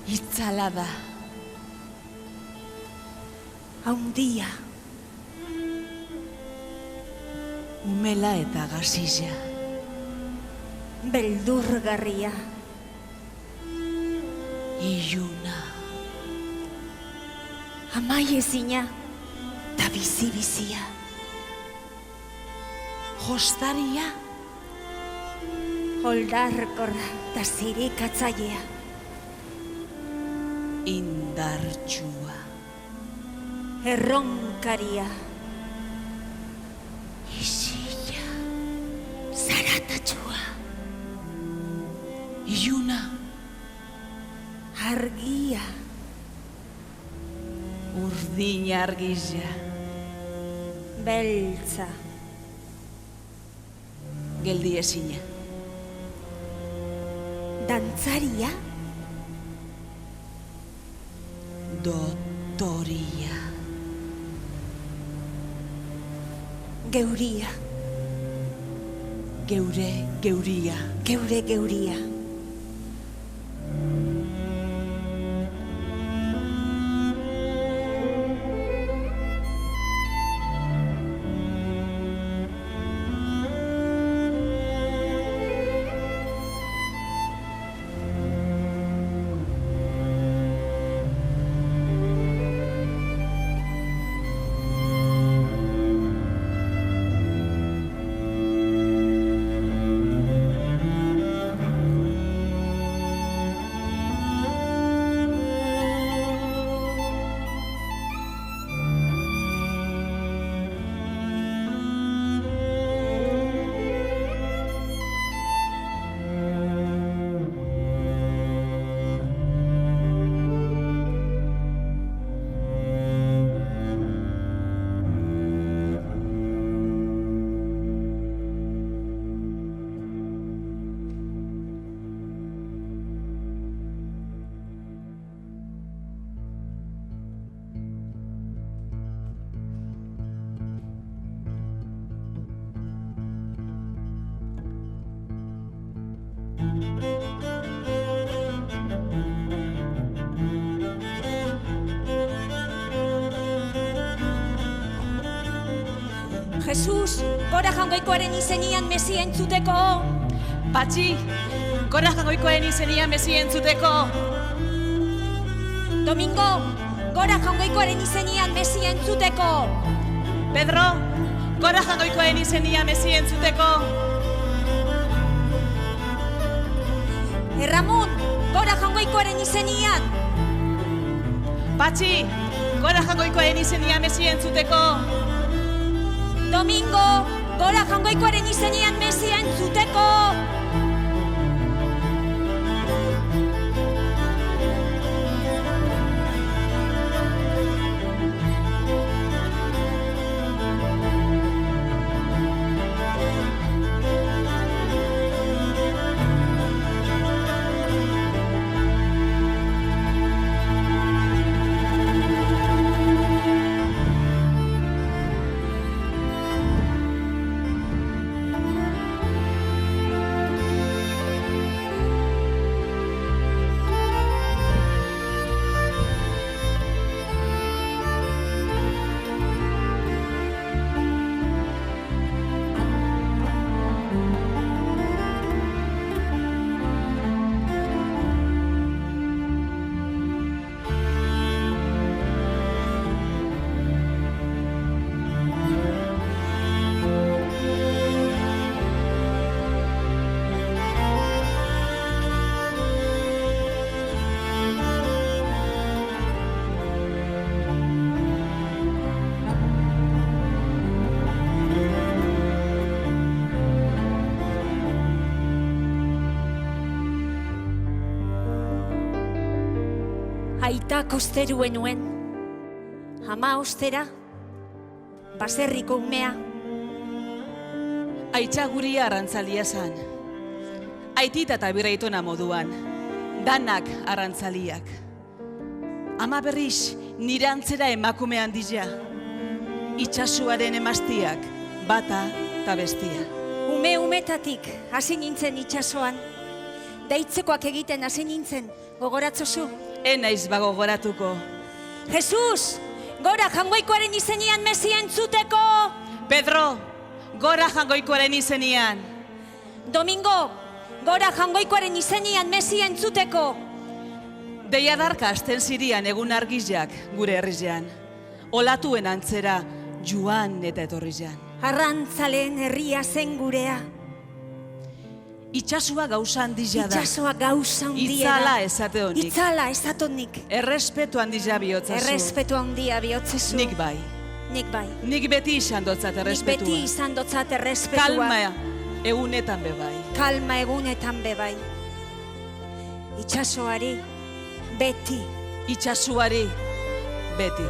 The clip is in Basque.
Itzala da. Haundia. Umela eta gazila. Beldurgarria. Iluna. Amaiezina. Ta bizi-bizia. Jostaria. Oldarkorra ta zirikatzailea. Indartsua. Erronkaria. Isila. Zaratatsua. Iluna. Argia. Urdin argila. Beltza. Geldi ezina. Dantzaria. Dotoria. Geuria. Geure geuria. Geure geuria. Jesus, gora jangoikoaren izenian Mesia entzuteko. Patxi, gora jangoikoaren izenian Mesia entzuteko. Domingo, gora jangoikoaren izenian Mesia entzuteko. Pedro, gora jangoikoaren izenian Mesia entzuteko. Ramon, gora jangoikoaren izenian. Patxi, gora jangoikoaren izenian Mesia entzuteko. Domingo, gora jangoikoaren izenian Mesia entzuteko. Aitak osteruen nuen, ama ostera, baserriko umea. Aitza guria arrantzalia zan. Aitit eta birraitona moduan, danak arrantzaliak. Ama berriz, nire antzera emakume handia. Itxasuaren emaztiak, bata eta bestia. Umetatik hasi nintzen itxasoan. Daitzekoak egiten hasi nintzen, gogoratzozu. enaiz bagogoratuko. Jesus, gora jangoikoaren izenian Mesia entzuteko. Pedro, gora jangoikoaren izenian. Domingo, gora jangoikoaren izenian Mesia entzuteko. Deiadarka asten zirian egun argizak gure herrizean. Olatuen antzera joan eta etorrizean. Arrantzaleen herria zen gurea. Itxasua gauza handizia da. Itxasoa gauza handia Itzala da. esate honik. Itzala esatonik. Errespetu handizia bihotzazu. Errespetu handia bihotzezu. Nik bai. Nik bai. Nik beti izan dotzat Nik errespetua. beti izan dotzat errespetua. Kalma egunetan bebai. Kalma egunetan bebai. Itxasoari beti. Itxasuari beti.